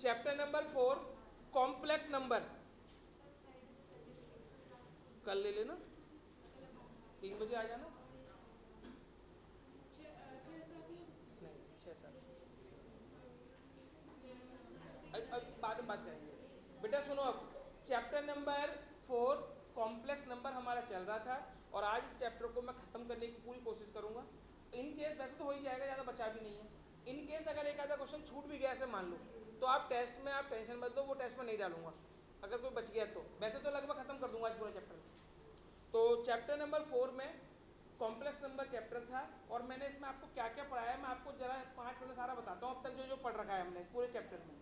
Chapter number 4 complex number कल ले लेना, 3 बजे आ जाना। नहीं 6-7 अब बाद में बात करेंगे। बेटा सुनो, अब चैप्टर नंबर 4 कॉम्प्लेक्स नंबर हमारा चल रहा था और आज इस चैप्टर को मैं ख़त्म करने की पूरी कोशिश करूंगा। इन केस वैसे तो हो ही जाएगा, ज़्यादा बचा भी नहीं है। इन केस अगर एक आधा क्वेश्चन छूट भी गया ऐसे मान लो, तो आप टेस्ट में आप टेंशन मत लो, वो टेस्ट में नहीं डालूंगा अगर कोई बच गया तो। वैसे तो लगभग ख़त्म कर दूंगा आज पूरा चैप्टर। तो चैप्टर नंबर 4 में कॉम्प्लेक्स नंबर चैप्टर था और मैंने इसमें आपको क्या क्या पढ़ाया मैं आपको जरा 5 मिनट सारा बताता हूँ अब तक जो जो पढ़ रखा है हमने इस पूरे चैप्टर में।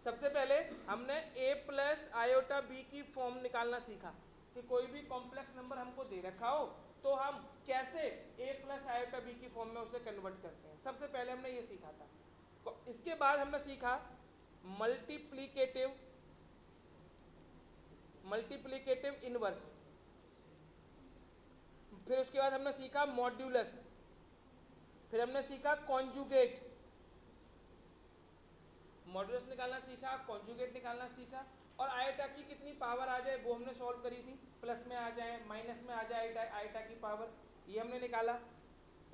सबसे पहले हमने a प्लस आयोटा बी की फॉर्म निकालना सीखा कि कोई भी कॉम्प्लेक्स नंबर हमको दे रखा हो तो हम कैसे a प्लस आयोटा बी की फॉर्म में उसे कन्वर्ट करते हैं। सबसे पहले हमने ये सीखा था। इसके बाद हमने सीखा मल्टीप्लीकेटिव इनवर्स। फिर उसके बाद हमने सीखा मॉड्यूलस। फिर हमने सीखा कॉन्जुगेट, मॉड्यूलस निकालना सीखा, कॉन्जुगेट निकालना सीखा और आयोटा की कितनी पावर आ जाए वो हमने सॉल्व करी थी। प्लस में आ जाए माइनस में आ जाए आयोटा की पावर, ये हमने निकाला।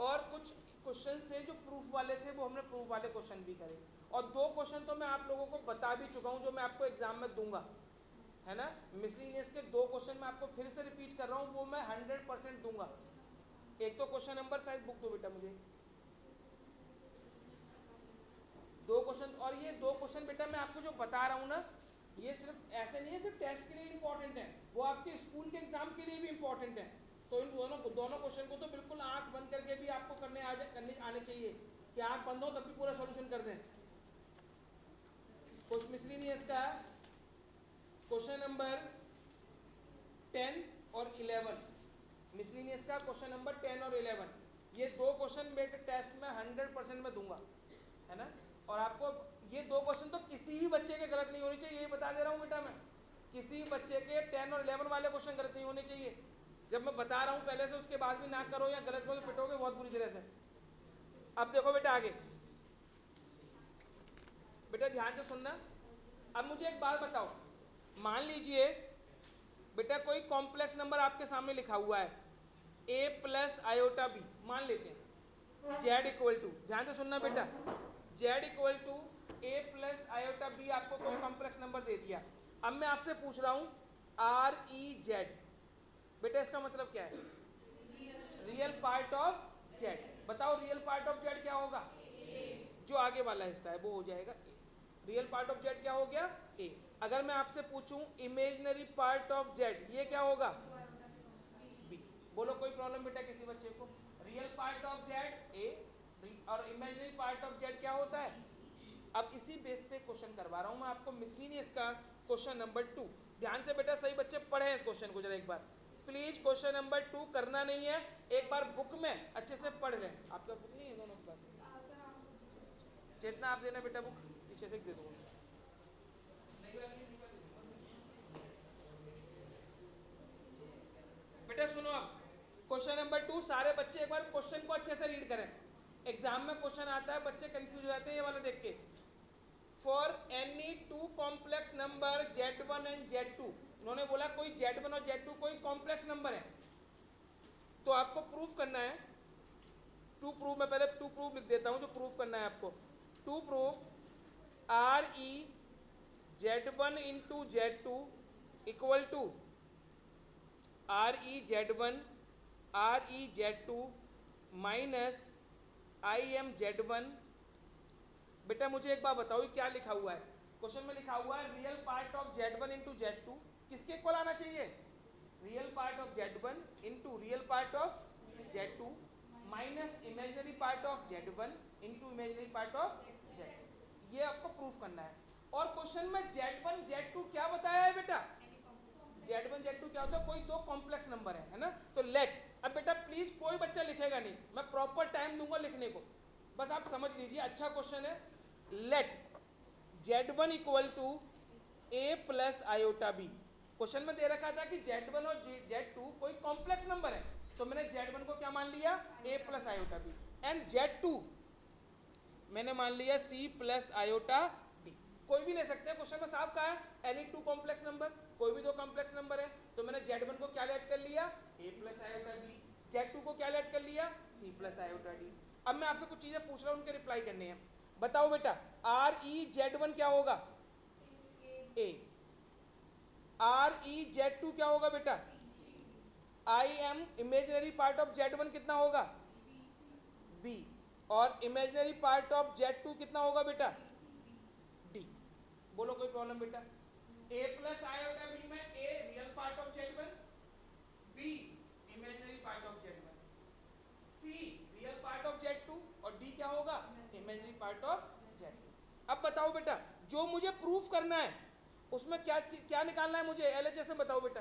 और कुछ क्वेश्चंस थे जो प्रूफ वाले थे, वो हमने प्रूफ वाले क्वेश्चन भी करे। और 2 क्वेश्चन तो मैं आप लोगों को बता भी चुका हूँ जो मैं आपको एग्जाम में दूंगा, है ना। मिसलिनियस के 2 क्वेश्चन मैं आपको फिर से रिपीट कर रहा हूँ, वो मैं 100% दूंगा। एक तो क्वेश्चन नंबर साइज बुक दो बेटा मुझे, 2 क्वेश्चन। और ये 2 क्वेश्चन बेटा मैं आपको जो बता रहा हूँ ना, ये सिर्फ ऐसे नहीं है सिर्फ टेस्ट के लिए इंपॉर्टेंट है, वो आपके स्कूल के एग्जाम के लिए भी इंपॉर्टेंट है। तो इन दोनों क्वेश्चन को तो बिल्कुल आंख बंद करके भी आपको करने आने चाहिए कि आंख बंद हो तब भी पूरा सॉल्यूशन कर दें। कुछ मिसलिनियस का क्वेश्चन नंबर 10 और 11, मिसलिनियस का क्वेश्चन नंबर 10 और 11, ये 2 क्वेश्चन बेटे टेस्ट में 100% में दूंगा, है ना। और आपको ये 2 क्वेश्चन तो किसी भी बच्चे के गलत नहीं होने चाहिए, ये बता दे रहा हूँ बेटा मैं। किसी बच्चे के 10 और 11 वाले क्वेश्चन गलत नहीं होने चाहिए। जब मैं बता रहा हूँ पहले से, उसके बाद भी ना करो या गलत करो तो पिटोगे बहुत बुरी तरह से। अब देखो बेटा आगे, बेटा ध्यान से सुनना। अब मुझे एक बात बताओ, मान लीजिए बेटा कोई कॉम्प्लेक्स नंबर आपके सामने लिखा हुआ है a प्लस आयोटा बी, मान लेते हैं z इक्वल टू, ध्यान से सुनना बेटा, z equal to a plus iota B आपको कोई कॉम्प्लेक्स नंबर दे दिया। अब मैं आपसे पूछ रहा हूँ REZ, बेटा इसका मतलब क्या है? Real part of z। बताओ रियल पार्ट ऑफ z क्या होगा? जो आगे वाला हिस्सा है वो हो जाएगा a। Real part of z क्या हो गया? a। अगर मैं आपसे पूछूं इमेजिनरी पार्ट ऑफ z, ये क्या होगा? b। बोलो कोई प्रॉब्लम बेटा किसी बच्चे को? Real part of z a और इमेजिनरी पार्ट ऑफ z क्या होता है? अब इसी बेस पे क्वेश्चन करवा रहा हूं मैं आपको मिसलिनियस का क्वेश्चन नंबर 2। ध्यान से बेटा सही बच्चे पढ़े इस क्वेश्चन को जरा एक बार प्लीज। क्वेश्चन नंबर 2 करना नहीं है, एक बार बुक में अच्छे से पढ़ लें। आपका बुक नहीं है दोनों के पास? चेतना आप देना बेटा बुक, पीछे से दे दो। बेटा सुनो, अब क्वेश्चन नंबर 2 सारे बच्चे एक बार क्वेश्चन को अच्छे से रीड करें। एग्जाम में क्वेश्चन आता है बच्चे कंफ्यूज हो जाते हैं ये वाला देख के। For any 2 complex number z1 and z2, उन्होंने बोला कोई z1 और z2 कोई कॉम्प्लेक्स नंबर है तो आपको प्रूफ करना है। टू प्रूफ, मैं पहले टू प्रूफ लिख देता हूं जो प्रूफ करना है आपको। To proof REZ1 into Z2 equal to REZ1 REZ2 minus IMZ1। बेटा मुझे एक बात बताओ ये क्या लिखा हुआ है? क्वेश्चन में लिखा हुआ है real part of Z1 into Z2 किसके इक्वल आना चाहिए? Real part of Z1 into real part of Z2 minus imaginary part of Z1 into imaginary part of Z2। ये आपको प्रूफ करना है। और क्वेश्चन में Z1 Z2 क्या बताया है बेटा? Z1 Z2 क्या होता है? कोई 2 कॉम्प्लेक्स नंबर है ना। तो लेट, अब बेटा प्लीज कोई बच्चा लिखेगा नहीं, मैं प्रॉपर टाइम दूंगा लिखने को, बस आप समझ लीजिए। अच्छा क्वेश्चन है। Let Z1 equal to a plus iota B. Question में दे रखा था कि Z1 और Z2 कोई कॉम्प्लेक्स नंबर है तो मैंने Z1 को क्या मान लिया? a plus iota B. And Z2 मैंने मान लिया c प्लस आयोटा डी। कोई भी ले सकते हैं, क्वेश्चन में साफ कहा है एनी टू कॉम्प्लेक्स नंबर, कोई भी दो कॉम्प्लेक्स नंबर है। तो मैंने Z1 को क्या लेट कर लिया, a plus iota b, Z2 को क्या लेट कर लिया, c प्लस आयोटा d। अब मैं आपसे कुछ चीजें पूछ रहा हूँ, उनके रिप्लाई करने हैं। बताओ बेटा ReZ1 क्या होगा, a। ReZ2 क्या होगा बेटा, I am imaginary part of Z1 कितना होगा, b। और इमेजिनरी पार्ट ऑफ Z2 कितना होगा बेटा, d। बोलो कोई प्रॉब्लम बेटा। a प्लस आयोटा b में a real part of Z1, b imaginary part of Z1, c real part of Z2 और d क्या होगा, इमेजिनरी पार्ट ऑफ Z2। अब बताओ बेटा, जो मुझे प्रूफ करना है उसमें क्या क्या निकालना है मुझे, LHS में बताओ बेटा।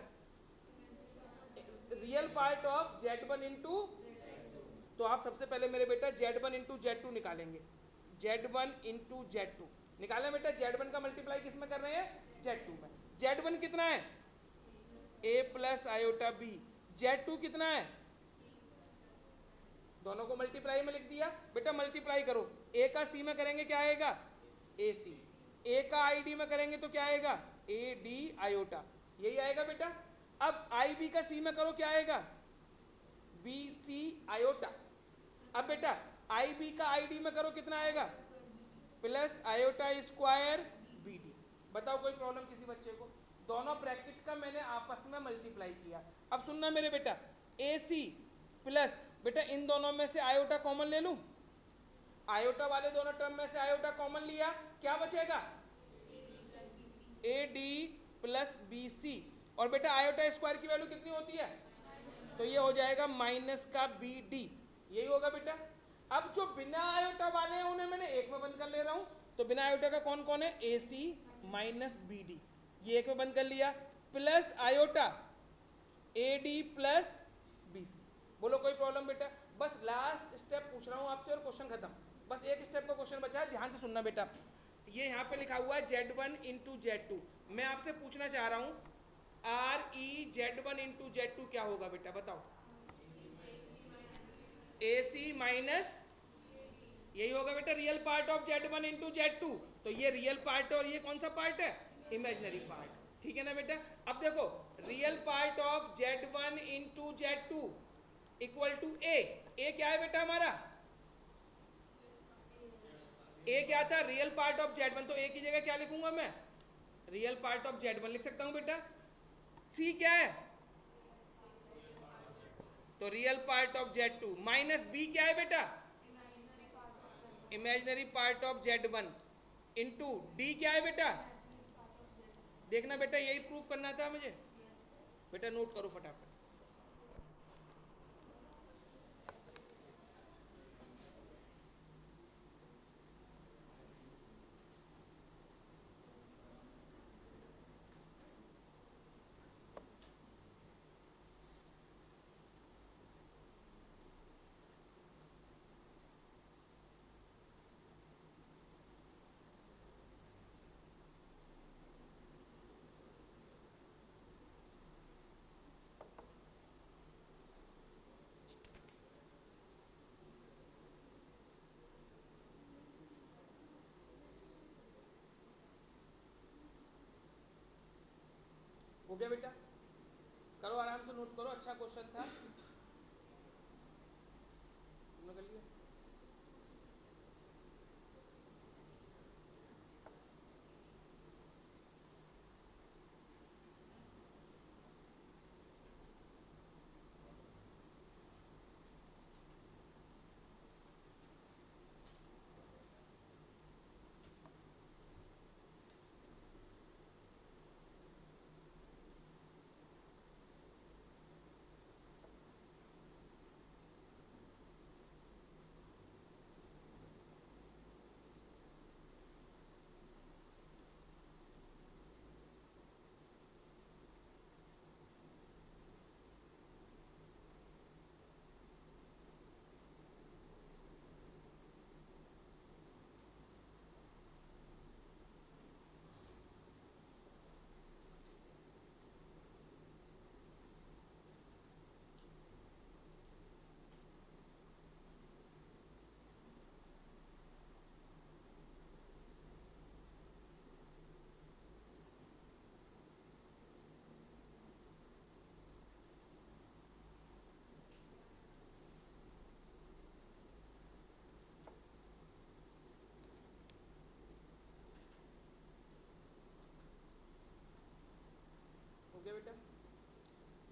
Real part of Z1 into, तो आप सबसे पहले मेरे बेटा Z1 इंटू Z2 निकालेंगे। Z1 इंटू Z2 निकालें बेटा। Z1 का मल्टीप्लाई किस में कर रहे हैं, Z2 में। Z1 कितना है, a plus iota b। Z2 कितना है, दोनों को मल्टीप्लाई में लिख दिया बेटा। मल्टीप्लाई करो, a का c में करेंगे क्या आएगा, ac। a का id में करेंगे तो क्या आएगा, ad आयोटा, यही आएगा बेटा। अब ib का c में करो क्या आएगा, bc आयोटा। अब बेटा ib का id में करो कितना आएगा, प्लस आयोटा स्क्वायर bd। बताओ कोई प्रॉब्लम किसी बच्चे को। दोनों ब्रैकेट का मैंने आपस में मल्टीप्लाई किया। अब सुनना मेरे बेटा, ac प्लस बेटा इन दोनों में से आयोटा कॉमन ले लूं, आयोटा वाले दोनों टर्म में से आयोटा कॉमन लिया, क्या बचेगा, ad प्लस bc। और बेटा आयोटा स्क्वायर की वैल्यू कितनी होती है, तो ये हो जाएगा माइनस का bd, यही होगा बेटा। अब जो बिना आयोटा वाले हैं उन्हें मैंने एक में बंद कर ले रहा हूं, तो बिना आयोटा का कौन कौन है, ac माइनस bd, ये एक में बंद कर लिया, plus iota ad plus bc। बोलो कोई प्रॉब्लम बेटा। बस लास्ट स्टेप पूछ रहा हूं आपसे और क्वेश्चन खत्म। बस एक स्टेप का क्वेश्चन बचा है, ध्यान से सुनना बेटा। ये यहाँ पे लिखा हुआ है Z1 इंटू Z2। मैं आपसे पूछना चाह रहा हूँ ReZ1 इंटू Z2 क्या होगा बेटा, बताओ। AC माइनस, यही होगा बेटा real part of Z1 into Z2। तो ये रियल पार्ट है और ये कौन सा पार्ट है, इमेजिनरी पार्ट, ठीक है ना बेटा। अब देखो real part of Z1 into Z2 equal to a क्या है बेटा हमारा, ए क्या था, रियल पार्ट ऑफ Z1, तो ए की जगह क्या लिखूंगा मैं, रियल पार्ट ऑफ Z1 लिख सकता हूं बेटा। सी क्या है, तो real part of Z2 minus B क्या है बेटा, imaginary part of Z1 into D क्या है बेटा, देखना बेटा यही प्रूफ करना था मुझे। बेटा नोट करो फटाफट। हो गया बेटा, करो आराम से, नोट करो, अच्छा क्वेश्चन था, तुमने कर लिया।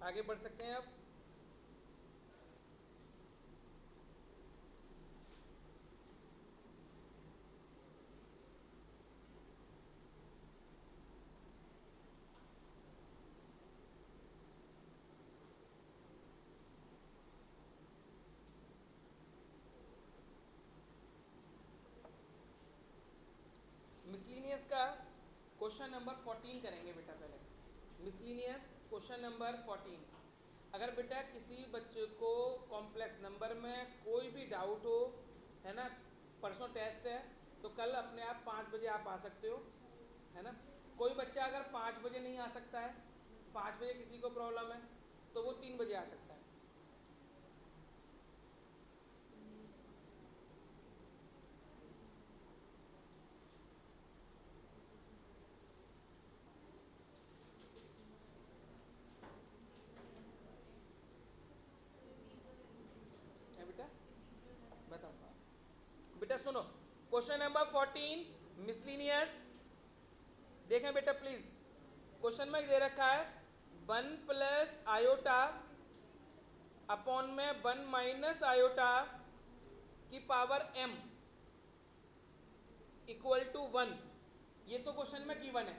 आगे बढ़ सकते हैं आप। मिसलिनियस का क्वेश्चन नंबर 14 करेंगे बेटा पहले। Miscellaneous question number 14। अगर बेटा किसी बच्चे को कॉम्प्लेक्स नंबर में कोई भी डाउट हो, है ना, परसों टेस्ट है तो कल अपने आप 5 बजे आप आ सकते हो, है ना। कोई बच्चा अगर 5 बजे नहीं आ सकता है, 5 बजे किसी को प्रॉब्लम है तो वो 3 बजे आ सकता है। है बेटा, बताओ बेटा, सुनो क्वेश्चन नंबर 14 मिसलिनियस। देखें बेटा प्लीज, क्वेश्चन में दे रखा है 1 प्लस आयोटा अपॉन में 1 माइनस आयोटा की पावर m इक्वल टू 1। ये तो क्वेश्चन में गिवन है।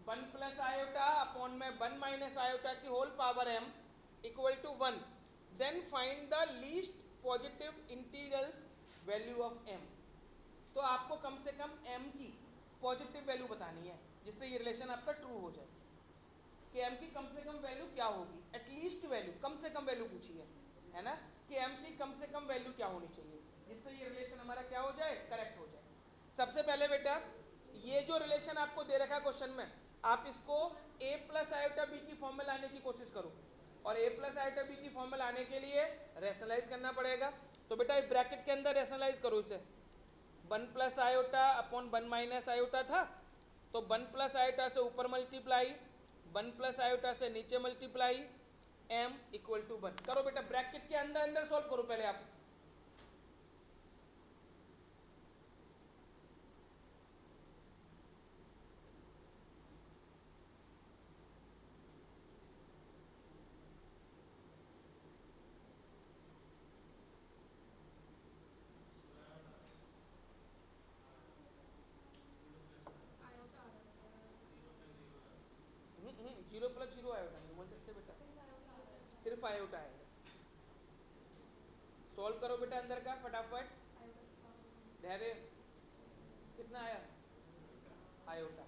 1 प्लस आयोटा अपॉन में 1 माइनस आयोटा की whole power m equal to 1। Then find the least positive integrals value of m। तो आपको कम से कम m की पॉजिटिव वैल्यू बतानी है जिससे ये रिलेशन आपका ट्रू हो जाए कि m की कम से कम वैल्यू क्या होगी। एटलीस्ट वैल्यू, कम से कम वैल्यू पूछी है ना, कि m की कम से कम वैल्यू क्या होनी चाहिए जिससे ये रिलेशन हमारा क्या हो जाए, करेक्ट हो जाए। सबसे पहले बेटा ये जो रिलेशन आपको दे रखा है क्वेश्चन में, आप इसको a प्लस आयोटा बी की फॉर्म में लाने की कोशिश करो, और a प्लस आयोटा बी की फॉर्म में लाने के लिए रेशनलाइज करना पड़ेगा। तो बेटा इस ब्रैकेट के अंदर रेशनलाइज करो इसे। 1 plus iota upon 1 minus iota था, तो 1 प्लस आयोटा से ऊपर मल्टीप्लाई, 1 प्लस आयोटा से नीचे मल्टीप्लाई, m इक्वल टू 1 करो बेटा। ब्रैकेट के अंदर अंदर सॉल्व करो पहले आप। जीरो प्लस जीरो आयोटा नहीं बोल सकते बेटा, सिर्फ आयोटा आएगा। सॉल्व करो बेटा अंदर का फटाफट। धैर्य, कितना आया आयोटा?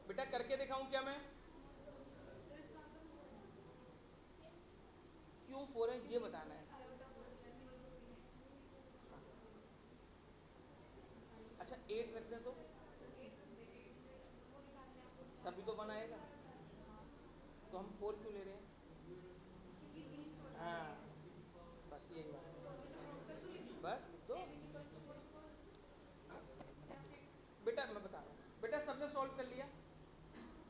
बेटा करके दिखाऊं क्या मैं? क्यों 4 है ये बताना है। हाँ। अच्छा 8 रख दें तो तभी तो 1 आएगा, तो हम 4 क्यों ले रहे हैं? हाँ बस यही बात है, बस लिख दो बेटा। मैं बता रहा हूँ बेटा, सबने सॉल्व कर लिया,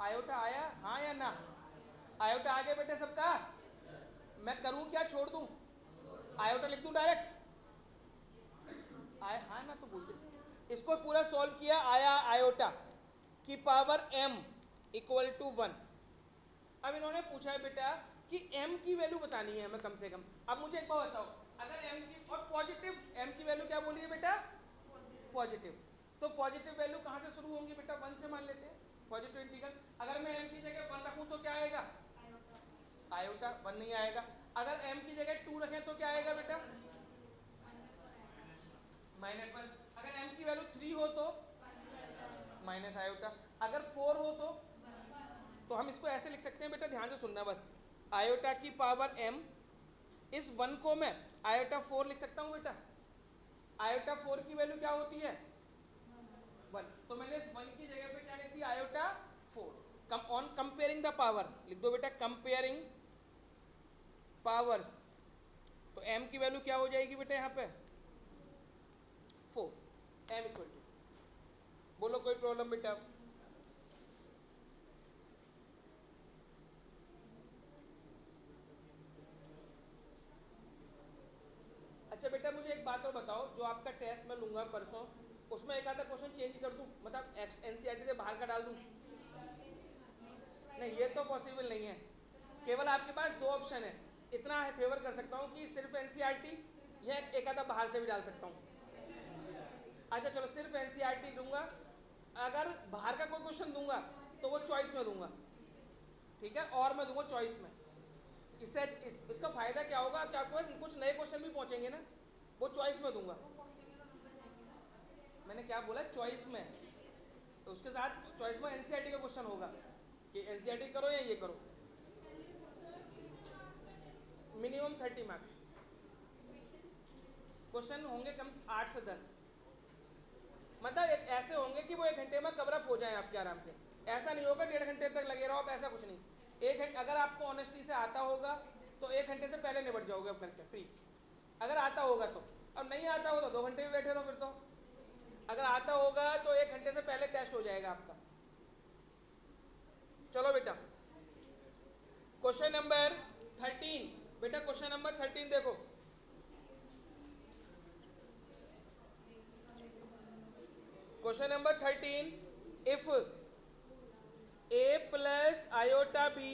आयोटा आया हाँ या ना? आयोटा आ गया बेटा सबका? मैं करूँ क्या, छोड़ दूँ? आयोटा लिख दूँ डायरेक्ट? आया हाँ ना तो बोल दे। इसको पूरा सॉल्व किया, आया आयोटा की पावर m इक्वल टू 1। अब इन्होंने पूछा है बेटा कि m की वैल्यू बतानी है हमें कम से कम। अब मुझे एक बात बताओ, अगर m की और पॉजिटिव m की वैल्यू क्या बोली है बेटा? पॉजिटिव। तो पॉजिटिव वैल्यू कहाँ से शुरू होंगी बेटा? 1 से मान लेते हैं पॉजिटिव इंटीग्रल। अगर मैं m की जगह 1 रखूँ तो क्या आएगा? आयोटा। 1 नहीं आएगा। अगर m की जगह 2 रखें तो क्या आएगा बेटा? -1। अगर m की वैल्यू 3 हो तो माइनस आयोटा। अगर 4 हो तो हम इसको ऐसे लिख सकते हैं बेटा, ध्यान से सुनना बस। आयोटा की पावर m, इस 1 को मैं आयोटा 4 लिख सकता हूँ बेटा। आयोटा 4 की वैल्यू क्या होती है? 1। तो मैंने इस 1 की जगह पे क्या लिख दिया? Iota 4। On comparing the power लिख दो बेटा, कंपेयरिंग पावर्स। तो m की वैल्यू क्या हो जाएगी बेटा यहाँ पे? 4। m इक्वल टू, बोलो कोई प्रॉब्लम बेटा? अच्छा बेटा मुझे एक बात और बताओ, जो आपका टेस्ट मैं लूंगा परसों, उसमें एक आधा क्वेश्चन चेंज कर दूं, मतलब एनसीईआरटी से बाहर का डाल दूं? नहीं ये तो पॉसिबल नहीं है केवल आपके पास दो ऑप्शन है, इतना है फेवर कर सकता हूँ कि सिर्फ एनसीईआरटी या एक आधा बाहर से भी डाल सकता हूँ। अच्छा चलो सिर्फ एनसीईआरटी दूंगा, अगर बाहर का कोई क्वेश्चन दूंगा तो वो चॉइस में दूंगा, ठीक है, और मैं दूंगा चॉइस में। इससे इसका फायदा क्या होगा कि आपके पास कुछ नए क्वेश्चन भी पहुंचेंगे ना, वो चॉइस में दूंगा। मैंने क्या बोला, चॉइस में, तो उसके साथ चॉइस में एनसीईआरटी का क्वेश्चन होगा कि एनसीईआरटी करो या ये करो। मिनिमम 30 मार्क्स क्वेश्चन होंगे, कम 8 से 10, मतलब ऐसे होंगे कि वो 1 घंटे में कवर अप हो जाए आपके आराम से। ऐसा नहीं होगा 1.5 घंटे तक लगे रहो आप, ऐसा कुछ नहीं। 1 घंटे अगर आपको ऑनेस्टी से आता होगा तो 1 घंटे से पहले निपट जाओगे आप करके फ्री, अगर आता होगा तो। अब नहीं आता होगा तो 2 घंटे भी बैठे रहो फिर तो। अगर आता होगा तो 1 घंटे से पहले टेस्ट हो जाएगा आपका। चलो बेटा क्वेश्चन नंबर 13, बेटा क्वेश्चन नंबर 13 देखो। Question number 13, if a plus iota b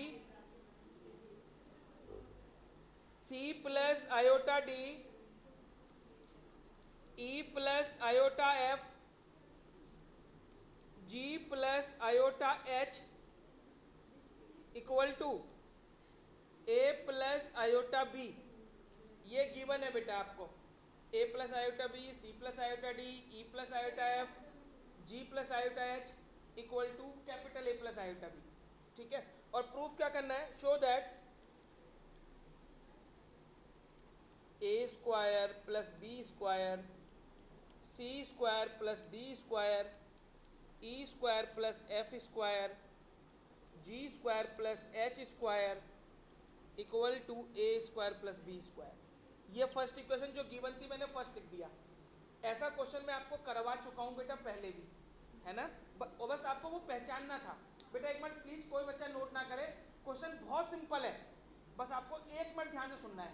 c plus iota d e plus iota f g plus iota h equal to a plus iota b, ये गिवन है बेटा आपको। a plus iota b, c plus iota d, e plus iota f, g plus iota h equal to capital A plus iota b, ठीक है। और proof क्या करना है, show that a square plus b square c square plus d square e square plus f square g square plus h square equal to a square plus b square. ये first equation जो given थी मैंने first लिख दिया। ऐसा question मैं आपको करवा चुका हूँ बेटा पहले भी, है ना, और बस आपको वो पहचानना था। बेटा एक मिनट प्लीज कोई बच्चा नोट ना करे, क्वेश्चन बहुत सिंपल है, बस आपको 1 मिनट ध्यान से सुनना है।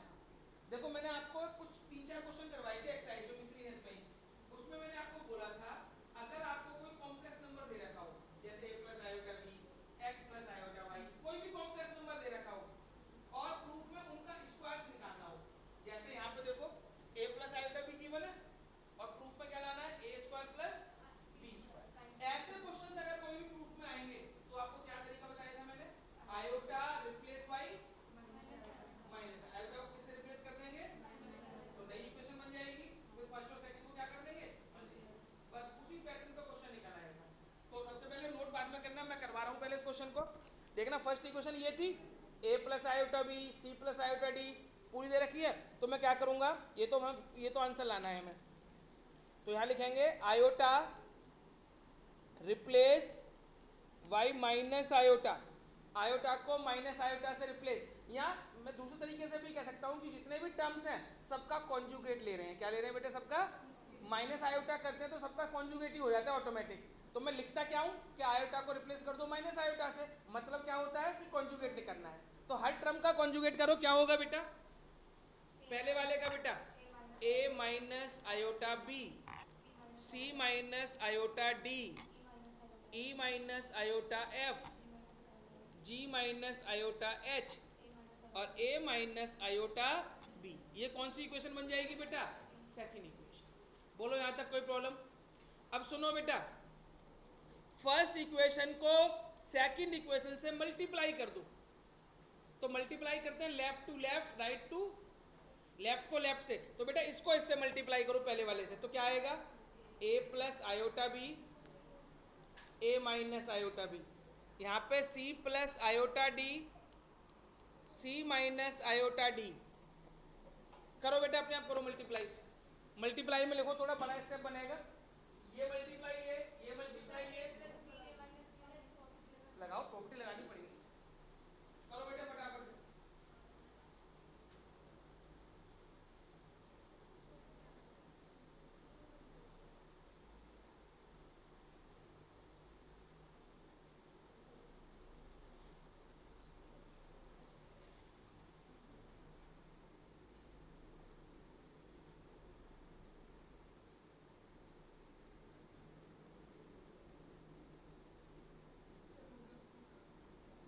देखो मैंने आपको कुछ 3-4 क्वेश्चन करवाए थे एक्सरसाइज जो मिसलिनियस में, उसमें मैंने आपको बोला था अगर आपको कोई कॉम्प्लेक्स नंबर दे रखा हो, जैसे a plus iota b, x plus iota y, कोई भी कॉम्प्लेक्स नंबर दे रखा हो और प्रूफ में उनका स्क्वायर्स निकालना हो, जैसे यहाँ पे देखो a plus iota b given है और प्रूफ में क्या लाना है, a square plus b square. ऐसे क्वेश्चंस अगर कोई भी प्रूफ में आएंगे तो आपको क्या तरीका बताया था मैंने, iota replace by minus, iota को किससे रिप्लेस कर देंगे तो नई इक्वेशन बन जाएगी, फिर फर्स्ट और सेकंड को क्या कर देंगे, बस उसी पैटर्न पे क्वेश्चन निकल आएगा। तो सबसे पहले नोट बाद में करना, मैं करवा रहा हूँ पहले इस क्वेश्चन को। देखना फर्स्ट इक्वेशन ये थी, a plus iota b, c plus iota d पूरी दे रखी है। तो मैं क्या करूंगा, ये तो आंसर लाना है हमें, तो यहाँ लिखेंगे iota replace y minus iota, iota को माइनस आयोटा से रिप्लेस। या मैं दूसरे तरीके से भी कह सकता हूँ कि जितने भी टर्म्स हैं सबका कॉन्जुगेट ले रहे हैं। क्या ले रहे हैं बेटे, सबका माइनस आयोटा करते हैं तो सबका कॉन्जुगेट ही हो जाता है ऑटोमेटिक। तो मैं लिखता क्या हूँ कि आयोटा को रिप्लेस कर दो माइनस आयोटा से, मतलब क्या होता है कि कॉन्जुगेट करना है। तो हर टर्म का कॉन्जुगेट करो, क्या होगा बेटा, पहले वाले का बेटा a minus iota b, c minus iota d, e minus iota f, g minus iota h और a माइनस आयोटा b। ये कौन सी इक्वेशन बन जाएगी बेटा, सेकंड इक्वेशन। बोलो यहां तक कोई प्रॉब्लम। अब सुनो बेटा, फर्स्ट इक्वेशन को सेकंड इक्वेशन से मल्टीप्लाई कर दो, तो मल्टीप्लाई करते हैं left to left, right to left को लेफ्ट से। तो बेटा इसको इससे मल्टीप्लाई करो पहले वाले से, तो क्या आएगा, a plus iota b, a minus iota b, यहाँ पे c plus iota d, c minus iota d। करो बेटा अपने आप करो मल्टीप्लाई, मल्टीप्लाई में लिखो थोड़ा बड़ा स्टेप बनेगा, ये मल्टीप्लाई है, ये मल्टीप्लाई है, लगाओ प्रॉपर्टी लगानी पड़ेगी। करो बेटा फटाफट से,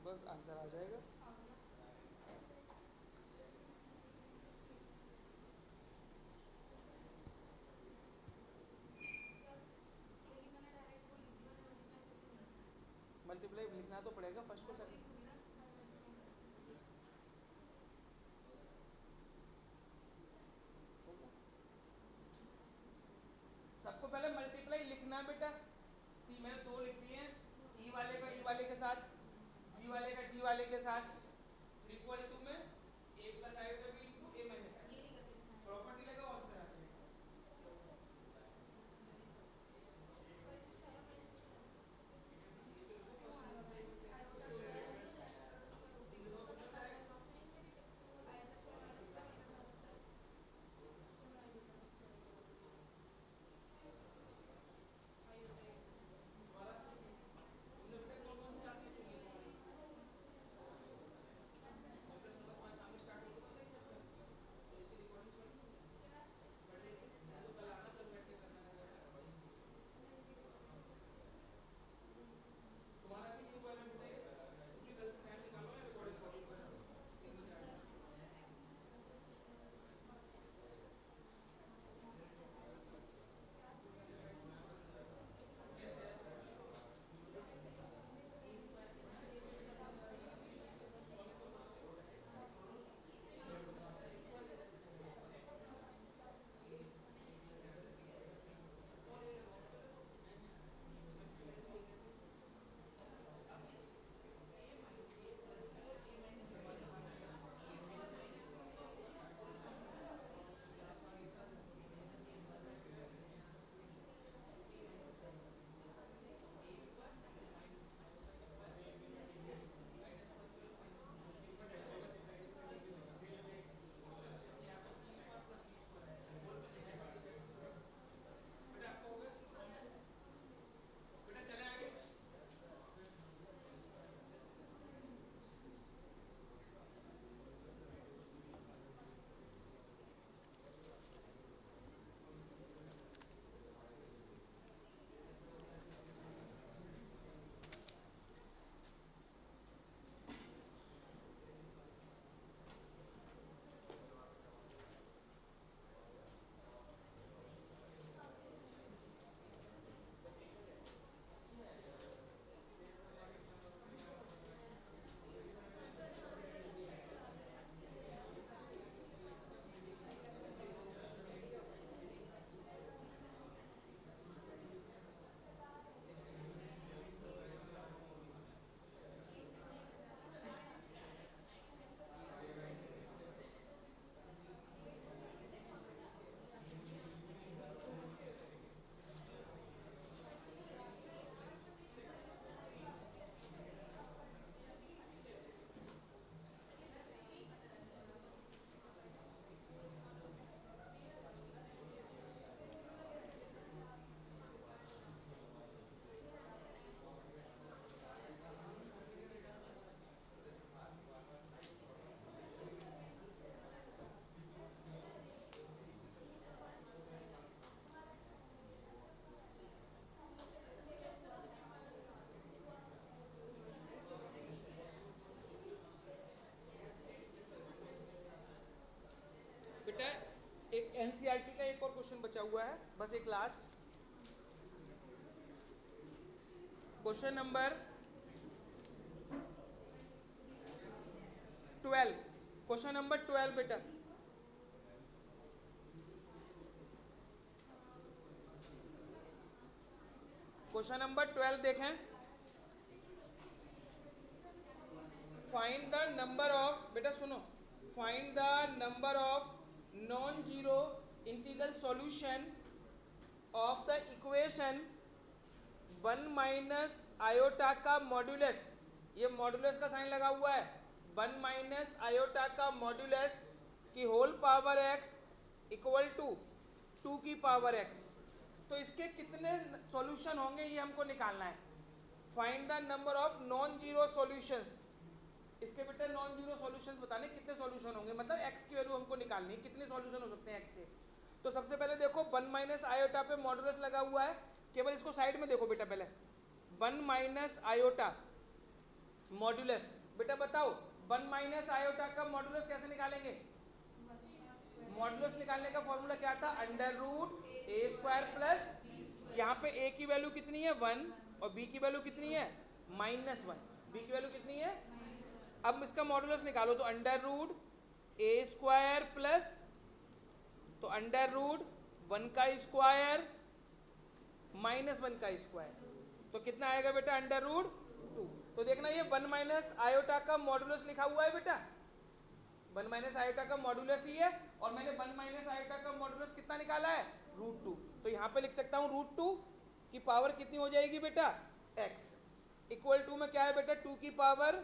बस आंसर आ जाएगा। मल्टीप्लाई लिखना तो पड़ेगा फर्स्ट को सेकंड। सबको पहले मल्टीप्लाई लिखना बेटा। सी मैंने 2 लिख दिए, ई वाले का ई वाले के साथ, जी वाले का जी वाले के साथ इक्वल टू में ए प्लस आयोटा बी इंटू ए माइनस आई। प्रॉपर्टी लगा ऑप्शन आता है। बेटा एक एनसीईआरटी का एक और क्वेश्चन बचा हुआ है, बस एक last question number 12। Question number 12 बेटा, क्वेश्चन नंबर 12 देखें। फाइंड द नंबर ऑफ, बेटा सुनो, find the number of non zero integral solution of the equation 1 minus iota का मॉड्यूलस, ये मॉड्यूलस का साइन लगा हुआ है, 1 माइनस आयोटा का मॉड्यूलस की whole power x equal to 2 की पावर x। तो इसके कितने सॉल्यूशन होंगे ये हमको निकालना है। Find the number of non zero solutions, इसके बेटे नॉन जीरो सॉल्यूशंस बताने कितने सॉल्यूशन होंगे, मतलब x की वैल्यू हमको निकालनी है, कितने सॉल्यूशन हो सकते हैं x के। तो सबसे पहले देखो 1 माइनस आयोटा पे मॉड्यूलस लगा हुआ है, केवल इसको साइड में देखो बेटा। पहले 1 माइनस आयोटा मॉड्यूलस, बेटा बताओ 1 माइनस आयोटा का मॉड्यूलस कैसे निकालेंगे। मॉड्यूलस निकालने का फॉर्मूला क्या था, अंडर रूट ए स्क्वायर प्लस, यहाँ पे a की वैल्यू कितनी है 1 और b की वैल्यू कितनी है -1, बी की वैल्यू कितनी है? अब इसका मॉडुलस निकालो तो अंडर रूट ए स्क्वायर प्लस, तो अंडर रूट 1 का स्क्वायर -1 का स्क्वायर, तो कितना आएगा बेटा? Under root 2। तो देखना ये 1 माइनस आयोटा का मॉडुलस लिखा हुआ है बेटा, 1 माइनस आयोटा का मॉडुलस ही है, और मैंने 1 माइनस आयोटा का मॉडुलस कितना निकाला है? √2। तो यहाँ पे लिख सकता हूँ √2 की पावर कितनी हो जाएगी बेटा? x इक्वल टू में क्या है बेटा? 2 की पावर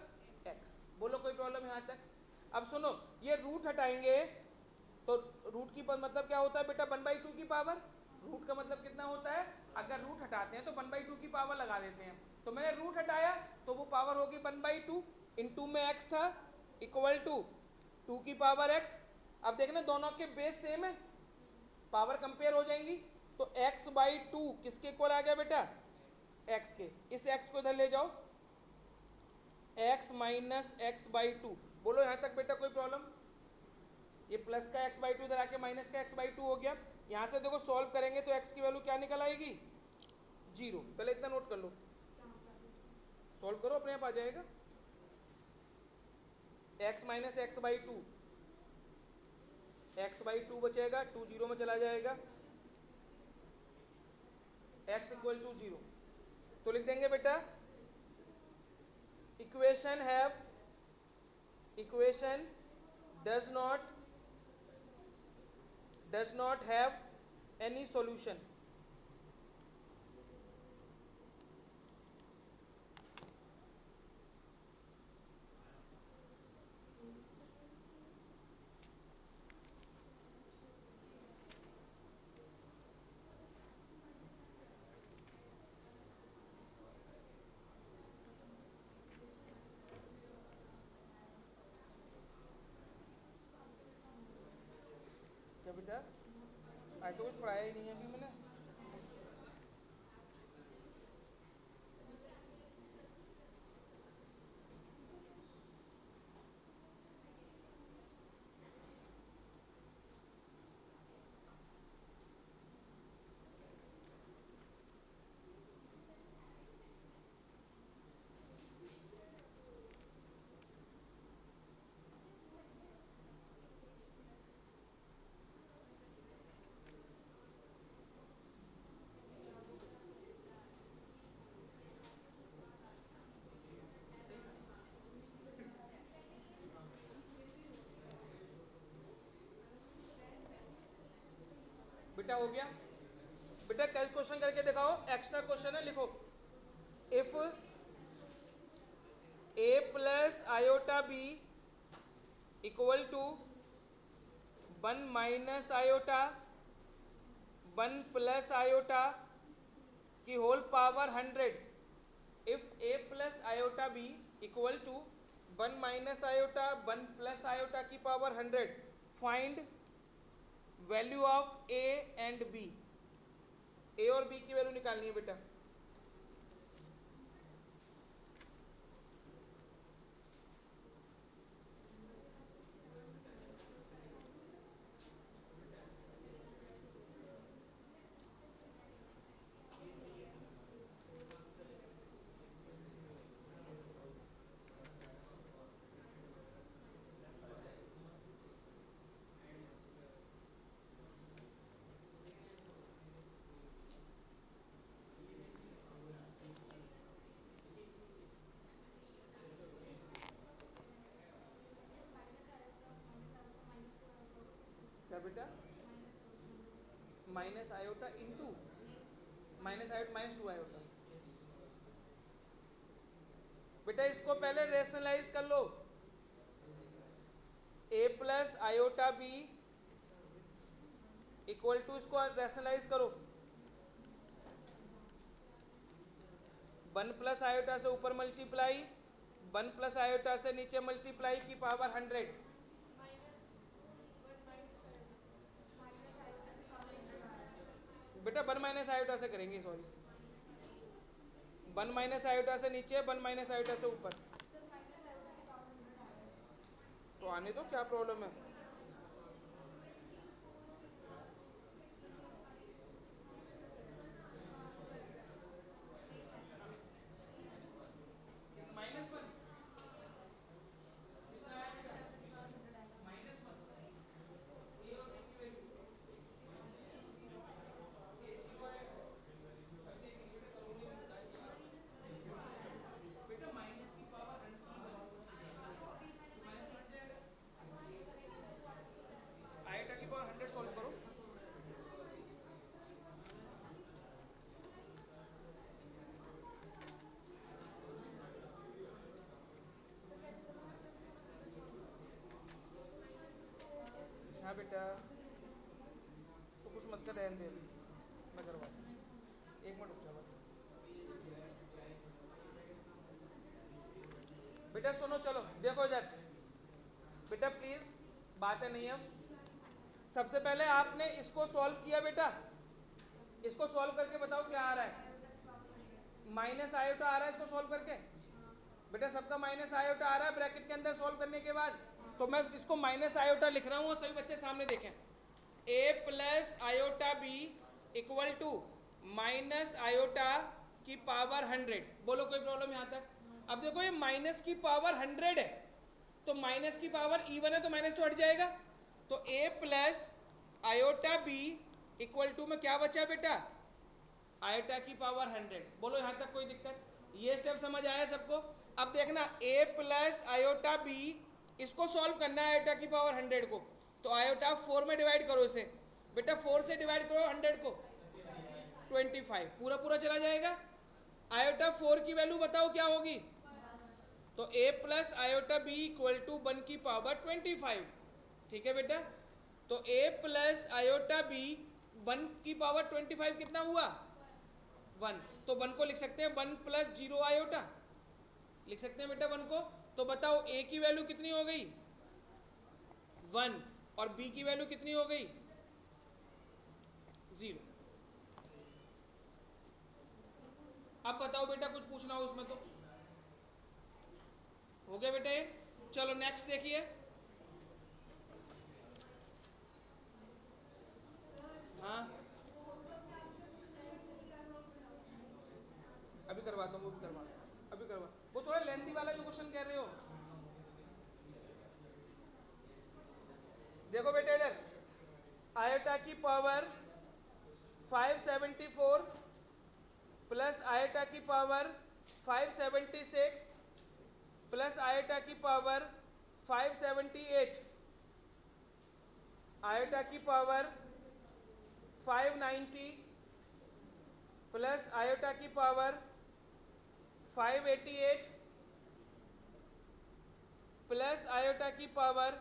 x। बोलो कोई प्रॉब्लम यहाँ तक? अब सुनो, ये रूट हटाएंगे तो रूट की मतलब क्या होता है बेटा? 1/2 की पावर। रूट का मतलब कितना होता है? अगर रूट हटाते हैं तो 1/2 की पावर लगा देते हैं, तो मैंने रूट हटाया तो वो पावर होगी 1/2, इनटू में x था इक्वल टू 2 की पावर x। अब देखना दोनों के बेस सेम है, पावर कंपेयर हो जाएंगी, तो x/2 किसके इक्वल आ गया बेटा? x के। इस x को इधर ले जाओ, x माइनस x/2। बोलो यहाँ तक बेटा कोई प्रॉब्लम? ये प्लस का x/2 इधर आके माइनस का x/2 हो गया। यहाँ से देखो सॉल्व करेंगे तो x की वैल्यू क्या निकल आएगी? 0। पहले इतना नोट कर लो, सॉल्व करो अपने आप आ जाएगा। x माइनस x/2, x/2 बचेगा, 2 0 में चला जाएगा, x इक्वल टू 0। तो लिख देंगे बेटा equation does not have any solution। क्या बेटा? आज तो कुछ पढ़ाया ही नहीं है अभी मैंने। बेटा हो गया? बेटा कल क्वेश्चन करके दिखाओ, एक्स्ट्रा क्वेश्चन है, लिखो if a plus iota b equal to 1 minus iota 1 plus iota की whole power 100। If a plus iota b equal to 1 minus iota 1 plus iota की power 100, find value of a and b। A और b की वैल्यू निकालनी है बेटा। क्या बेटा? Minus iota into minus iota -2 iota. बेटा इसको पहले रेशनलाइज कर लो, a plus iota b equal to, इसको रेशनलाइज करो, 1 प्लस आयोटा से ऊपर मल्टीप्लाई, 1 प्लस आयोटा से नीचे मल्टीप्लाई की पावर 100। बेटा 1 माइनस आयोटा से करेंगे, सॉरी, 1 माइनस आयोटा से नीचे, 1 माइनस आयोटा से ऊपर। तो आने दो, क्या प्रॉब्लम है? बेटा, तो कुछ मत कर, रहने दे, मैं करवा, एक मिनट रुक जा बस। बेटा सुनो, चलो देखो इधर बेटा, प्लीज बातें नहीं है। सबसे पहले आपने इसको सॉल्व किया बेटा, इसको सॉल्व करके बताओ क्या आ रहा है। माइनस आयोटा आ रहा है इसको सॉल्व करके। बेटा सबका माइनस आयोटा आ रहा है ब्रैकेट के अंदर सॉल्व करने के बाद। तो मैं इसको माइनस आयोटा लिख रहा हूँ, सभी बच्चे सामने देखें। A plus iota B equal to minus iota की पावर 100। बोलो कोई प्रॉब्लम यहाँ तक? अब देखो ये माइनस की पावर 100 है, तो माइनस की पावर इवन है तो माइनस तो हट जाएगा। तो a plus iota B equal to में क्या बचा बेटा, आयोटा की पावर 100। बोलो यहाँ तक कोई दिक्कत? ये स्टेप समझ आया सबको? अब देखना a प्लस आयोटा बी, इसको सॉल्व करना है आयोटा की पावर 100 को। तो आयोटा 4 में डिवाइड करो इसे बेटा, 4 से डिवाइड करो 100 को, 25 पूरा पूरा चला जाएगा। आयोटा 4 की वैल्यू बताओ क्या होगी? तो a plus iota B equal to 1 की पावर 25। ठीक है बेटा, तो a प्लस आयोटा बी 1 की पावर 25 कितना हुआ? 1। तो 1 को लिख सकते हैं 1 प्लस 0 आयोटा, लिख सकते हैं बेटा 1 को। तो बताओ a की वैल्यू कितनी हो गई? 1, और b की वैल्यू कितनी हो गई? 0। अब बताओ बेटा कुछ पूछना हो उसमें तो? हो गया बेटा ये? चलो नेक्स्ट देखिए। हाँ अभी करवाता हूँ, वो भी करवा, अभी करवा। वो थोड़ा लेंथी वाला जो क्वेश्चन कह रहे हो, देखो बेटा इधर आयोटा की पावर 574 प्लस आयोटा की पावर 576 प्लस आयोटा की पावर 578, आयोटा की पावर 590 प्लस आयोटा की पावर 588 प्लस आयोटा की पावर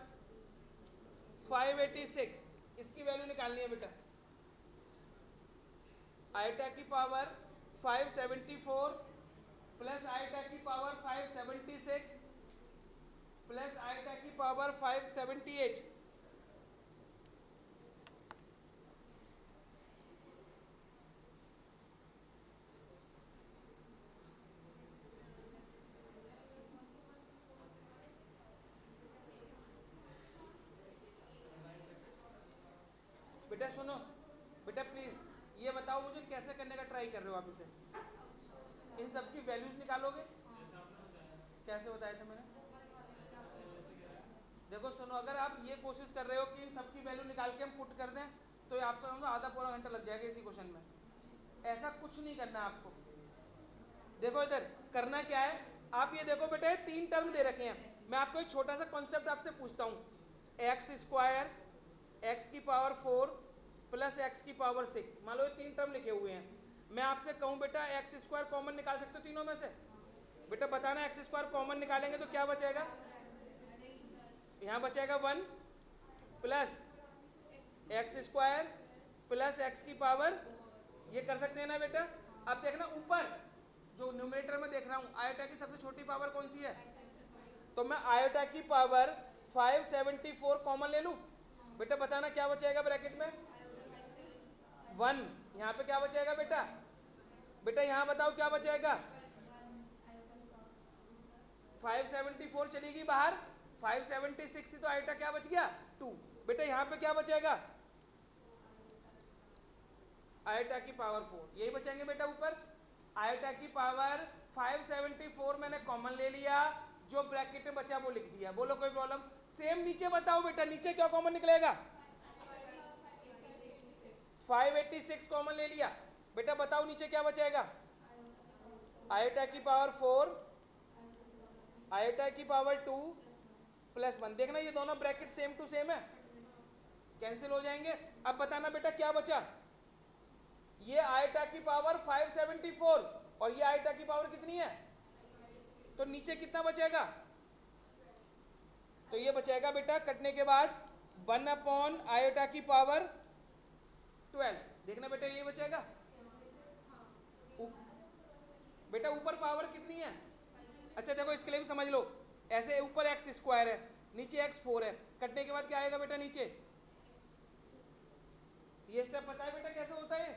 586। इसकी वैल्यू निकालनी है बेटा। आयोटा की पावर 574 प्लस आयोटा की पावर 576 प्लस आयोटा की पावर 578। बेटा सुनो बेटा, प्लीज ये बताओ मुझे कैसे करने का ट्राई कर रहे हो आप इसे? इन सब की वैल्यूज निकालोगे? कैसे बताया था मैंने? देखो सुनो, अगर आप ये कोशिश कर रहे हो कि इन सब की वैल्यू निकाल के हम पुट कर दें, तो ये आपसे समझो आधा पौना घंटा लग जाएगा इसी क्वेश्चन में। ऐसा कुछ नहीं करना आपको। देखो इधर करना क्या है, आप ये देखो बेटा 3 टर्म दे रखे हैं। मैं आपको एक छोटा सा कॉन्सेप्ट आपसे पूछता हूँ। एक्स स्क्वायर एक्स की पावर 4 प्लस एक्स की पावर 6, मान लो ये 3 टर्म लिखे हुए हैं। मैं आपसे कहूँ बेटा एक्स स्क्वायर कॉमन निकाल सकते हो तीनों में से? बेटा बताना एक्स स्क्वायर कॉमन निकालेंगे तो क्या बचेगा? यहाँ बचेगा 1 plus x square plus x की पावर, ये कर सकते हैं ना बेटा? अब देखना ऊपर जो न्यूमरेटर में देख रहा हूँ, आयोटा की सबसे छोटी पावर कौन सी है? तो मैं आयोटा की पावर 574 कॉमन ले लूँ। बेटा बताना क्या बचेगा ब्रैकेट में? 1। यहाँ पे क्या बचेगा बेटा? बेटा यहाँ बताओ क्या बचेगा? 574 चलेगी बाहर, 576 थी तो आयोटा क्या बच गया? 2। बेटा यहाँ पे क्या बचेगा? आयोटा की पावर 4, यही बचेंगे बेटा ऊपर। आयोटा की पावर 574 मैंने कॉमन ले लिया, जो ब्रैकेट में बचा वो लिख दिया। बोलो कोई प्रॉब्लम? सेम नीचे बताओ बेटा, नीचे क्या कॉमन निकलेगा? 586 कॉमन ले लिया। बेटा बताओ नीचे क्या बचेगा? आयोटा की पावर 4 आयोटा की पावर 2 प्लस 1। देखना ये दोनों ब्रैकेट सेम टू सेम है, कैंसिल हो जाएंगे। अब बताना बेटा क्या बचा? ये आयोटा की पावर 574 और ये आयोटा की पावर कितनी है? तो नीचे कितना बचेगा? तो ये बचेगा बेटा कटने के बाद 1/आयोटा की पावर 12। देखना बेटा ये बचेगा। बेटा ऊपर पावर कितनी है? अच्छा देखो इसके लिए भी समझ लो, ऐसे ऊपर एक्स स्क्वायर है, नीचे x4 है, कटने के बाद क्या आएगा बेटा नीचे? ये स्टेप पता है बेटा कैसे होता है?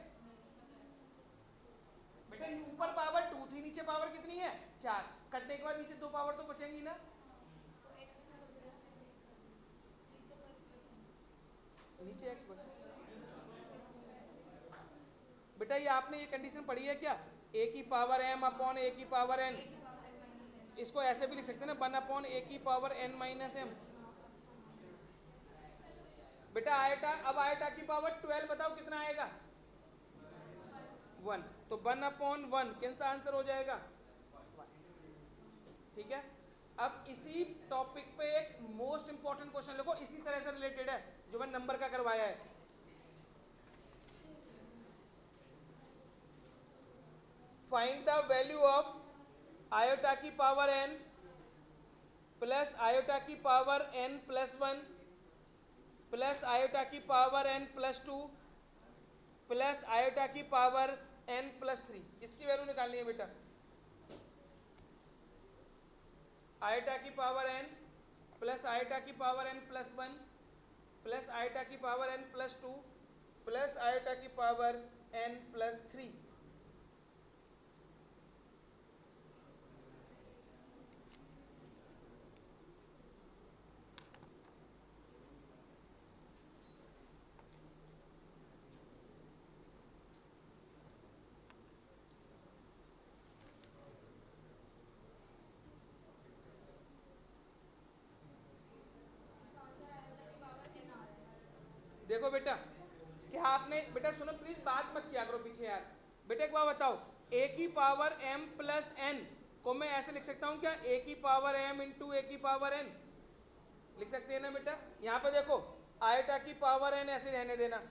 बेटा ऊपर पावर 2 थी, नीचे पावर कितनी है? 4, कटने के बाद नीचे 2 पावर तो बचेंगी ना। नीचे x बचा। बेटा ये आपने ये कंडीशन पढ़ी है क्या? a की पावर m अपॉन a की पावर n। इसको ऐसे भी लिख सकते हैं ना, 1/a की पावर n माइनस m। बेटा आयोटा, अब आयोटा की पावर 12 बताओ कितना आएगा? 1। तो 1/1 कितना आंसर हो जाएगा? 1। ठीक है। अब इसी टॉपिक पे एक मोस्ट इंपॉर्टेंट क्वेश्चन लिखो, इसी तरह से रिलेटेड है, जो मैंने नंबर का करवाया है। Find the value of iota की पावर n प्लस आयोटा की power n plus 1 plus iota की power n plus 2 plus iota की पावर n प्लस 3। इसकी वैल्यू निकालनी है बेटा। आयोटा की पावर n प्लस आयोटा की power n plus 1 plus iota की power n plus 2 plus iota की पावर n प्लस 3। देखो बेटा, क्या आपने बेटा सुनो प्लीज, बात मत किया करो पीछे यार। बेटा एक बार बताओ, a की पावर m प्लस n को मैं ऐसे लिख सकता हूँ क्या? a की पावर m इंटू a की पावर n लिख सकते हैं ना बेटा। यहाँ पे देखो आयोटा की पावर n ऐसे रहने देना,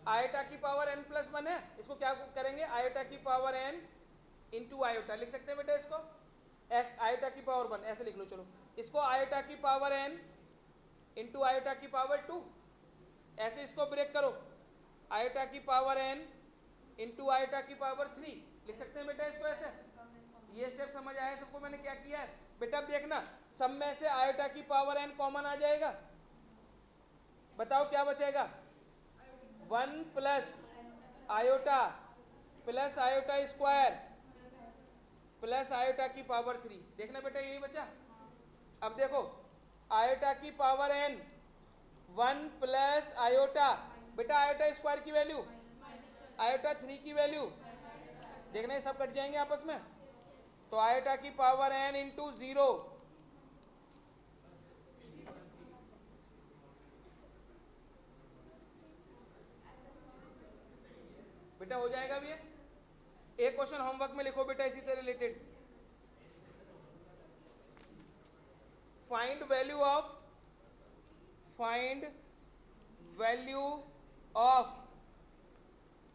आयोटा की पावर n प्लस 1 है, इसको क्या करेंगे? आयोटा की पावर n इंटू आयोटा लिख सकते हैं बेटा। इसको एस आयोटा की पावर 1 ऐसे लिख लो। चलो इसको आयोटा की पावर n इंटू आयोटा की पावर 2, ऐसे इसको ब्रेक करो, आयोटा की पावर n इंटू आयोटा की पावर 3 लिख सकते हैं बेटा इसको ऐसे। ये स्टेप समझ आया सबको मैंने क्या किया है? बेटा अब देखना, सब में से आयोटा की पावर n कॉमन आ जाएगा, बताओ क्या बचेगा? 1 plus iota plus iota square plus iota की पावर 3। देखना बेटा यही बचा। अब देखो आयोटा की पावर n 1 प्लस आयोटा, बेटा आयोटा स्क्वायर की वैल्यू, आयोटा 3 की वैल्यू, देखना ये सब कट जाएंगे आपस में। तो आयोटा की पावर n इंटू 0, बेटा हो जाएगा भी। एक क्वेश्चन होमवर्क में लिखो बेटा इसी से related. Find value of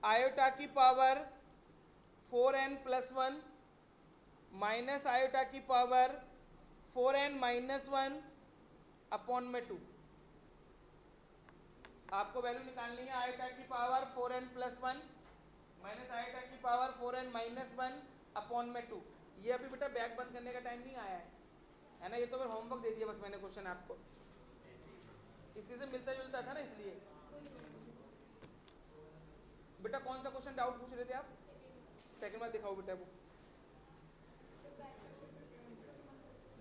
iota की power 4n plus 1 minus iota की पावर 4n माइनस 1 अपॉन में 2। आपको वैल्यू निकालनी है आयोटा की power 4n plus 1 minus iota की पावर 4n माइनस 1 अपॉन में 2। ये अभी बेटा बैक बंद करने का टाइम नहीं आया है ना, ये तो फिर होमवर्क दे दिया बस मैंने क्वेश्चन आपको, इसी से मिलता जुलता था ना इसलिए। बेटा कौन सा क्वेश्चन डाउट पूछ रहे थे आप? सेकंड बार दिखाओ बेटा वो।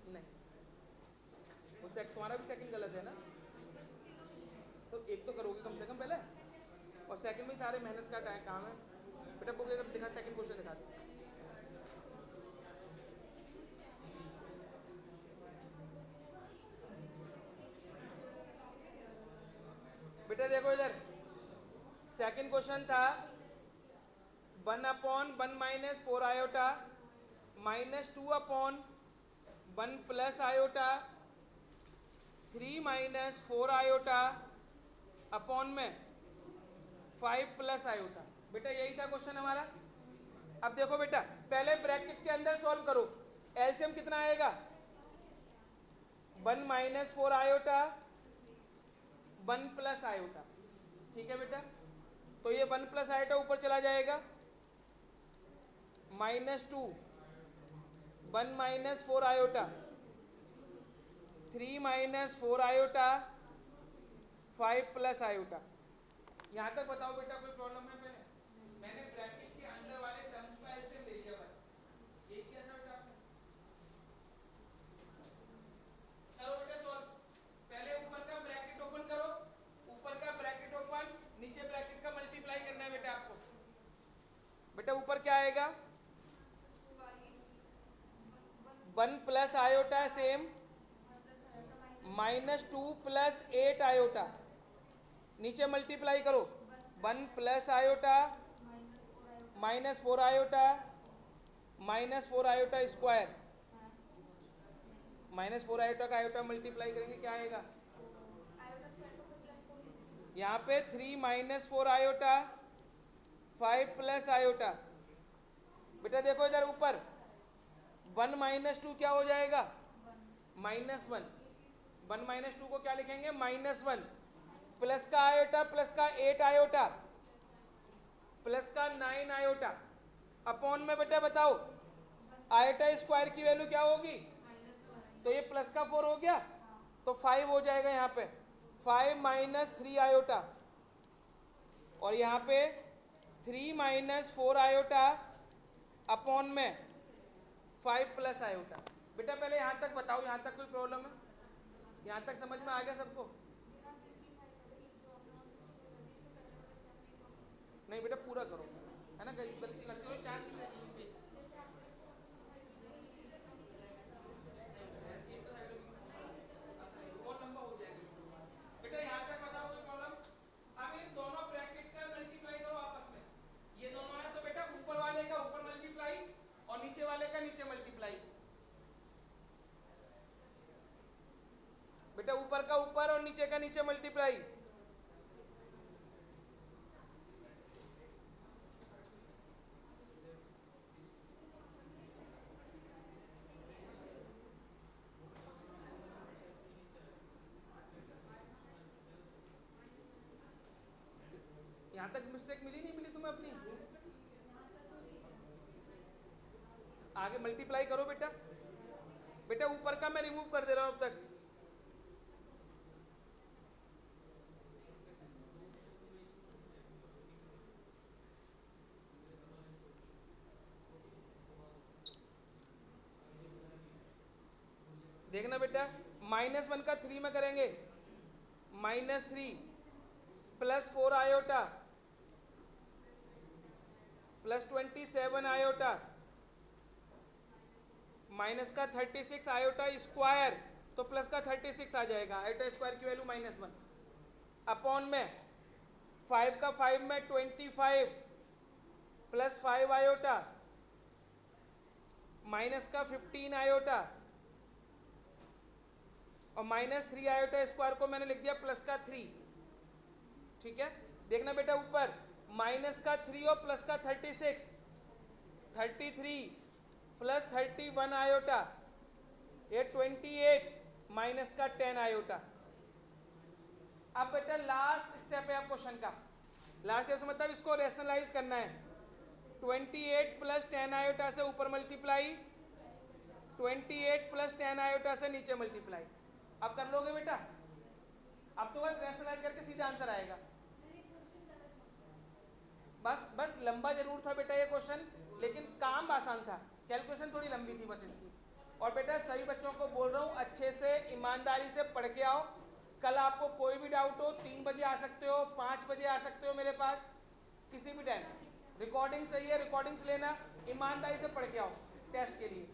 नहीं वो तुम्हारा भी सेकंड गलत है ना, तो एक तो करोगे कम से कम पहले, और सेकंड में सारे मेहनत का काम है। बेटा बुक अगर दिखा, सेकंड क्वेश्चन दिखा दो। बेटा देखो इधर सेकंड क्वेश्चन था 1/1 minus 4 iota minus 2/1 plus iota 3 minus 4 iota upon में 5 प्लस आयोटा। बेटा यही था क्वेश्चन हमारा। अब देखो बेटा पहले ब्रैकेट के अंदर सॉल्व करो, एलसीएम कितना आएगा? 1 minus 4 iota one plus iota, ठीक है बेटा। तो ये वन प्लस आयोटा ऊपर चला जाएगा, -2 1 - 4 आयोटा, 3 - 4 आयोटा, 5 प्लस आयोटा। यहाँ तक बताओ बेटा कोई प्रॉब्लम है? मैंने ब्रैकेट के अंदर वाले टर्म्स का एलसीएम ले लिया, बस यही किया था बेटा आपने। करो बेटा सॉल्व। पहले ऊपर का ब्रैकेट ओपन करो, ऊपर का ब्रैकेट ओपन, नीचे ब्रैकेट का मल्टीप्लाई करना है बेटा आपको। बेटा ऊपर क्या आएगा? 1 plus iota same, -2 plus 8 iota, नीचे मल्टीप्लाई करो, 1 plus iota -4 iota -4 iota square, -4 iota का आयोटा मल्टीप्लाई करेंगे क्या आएगा? यहाँ पे 3 - 4 आयोटा, 5 प्लस आयोटा। बेटा देखो इधर ऊपर 1 - 2 क्या हो जाएगा? -1। 1 - 2 को क्या लिखेंगे? -1। प्लस का आयोटा, प्लस का 8 आयोटा, प्लस का 9 आयोटा, अपॉन में बेटा बताओ आयोटा स्क्वायर की वैल्यू क्या होगी? तो ये प्लस का 4 हो गया, तो 5 हो जाएगा यहाँ पे, 5 - 3 आयोटा, और यहाँ पे 3 - 4 आयोटा अपॉन में 5 प्लस आयोटा। बेटा पहले यहाँ तक बताओ, यहाँ तक कोई प्रॉब्लम है? यहाँ तक समझ में आ गया सबको? नहीं बेटा पूरा करो, है ना, गलती करते हुए चांस और लंबा हो जाएगा। बेटा यहाँ तक बताओ कोई प्रॉब्लम? अब इन दोनों ब्रैकेट का मल्टीप्लाई करो आपस में, ये दोनों है तो बेटा ऊपर वाले का ऊपर मल्टीप्लाई और नीचे वाले का नीचे मल्टीप्लाई। बेटा ऊपर का ऊपर और नीचे का नीचे मल्टीप्लाई। यहाँ तक मिस्टेक मिली नहीं मिली तुम्हें अपनी? आगे मल्टीप्लाई करो बेटा। बेटा ऊपर का मैं रिमूव कर दे रहा हूं अब तक। देखना बेटा, -1 का 3 में करेंगे, -3 plus 4 iota plus 27 iota minus का 36 आयोटा स्क्वायर, तो प्लस का 36 आ जाएगा, आयोटा स्क्वायर की वैल्यू -1 अपॉन में 5 का 5 में 25 प्लस 5 आयोटा माइनस का 15 आयोटा और -3 आयोटा स्क्वायर को मैंने लिख दिया प्लस का 3। ठीक है, देखना बेटा ऊपर माइनस का 3 और प्लस का 36, 33 प्लस 31 आयोटा, ये 28 माइनस का 10 आयोटा। अब बेटा लास्ट स्टेप है आप क्वेश्चन का, लास्ट स्टेप से मतलब इसको रेशनलाइज करना है। 28 प्लस 10 आयोटा से ऊपर मल्टीप्लाई, 28 प्लस 10 आयोटा से नीचे मल्टीप्लाई। अब कर लोगे बेटा? अब तो बस रेशनलाइज करके सीधा आंसर आएगा। बस लंबा जरूर था बेटा ये क्वेश्चन, लेकिन काम आसान था, कैलकुलेशन थोड़ी लंबी थी बस इसकी। और बेटा सभी बच्चों को बोल रहा हूँ अच्छे से ईमानदारी से पढ़ के आओ। कल आपको कोई भी डाउट हो 3 बजे आ सकते हो, 5 बजे आ सकते हो मेरे पास, किसी भी टाइम। रिकॉर्डिंग सही है, रिकॉर्डिंग्स लेना, ईमानदारी से पढ़ के आओ टेस्ट के लिए।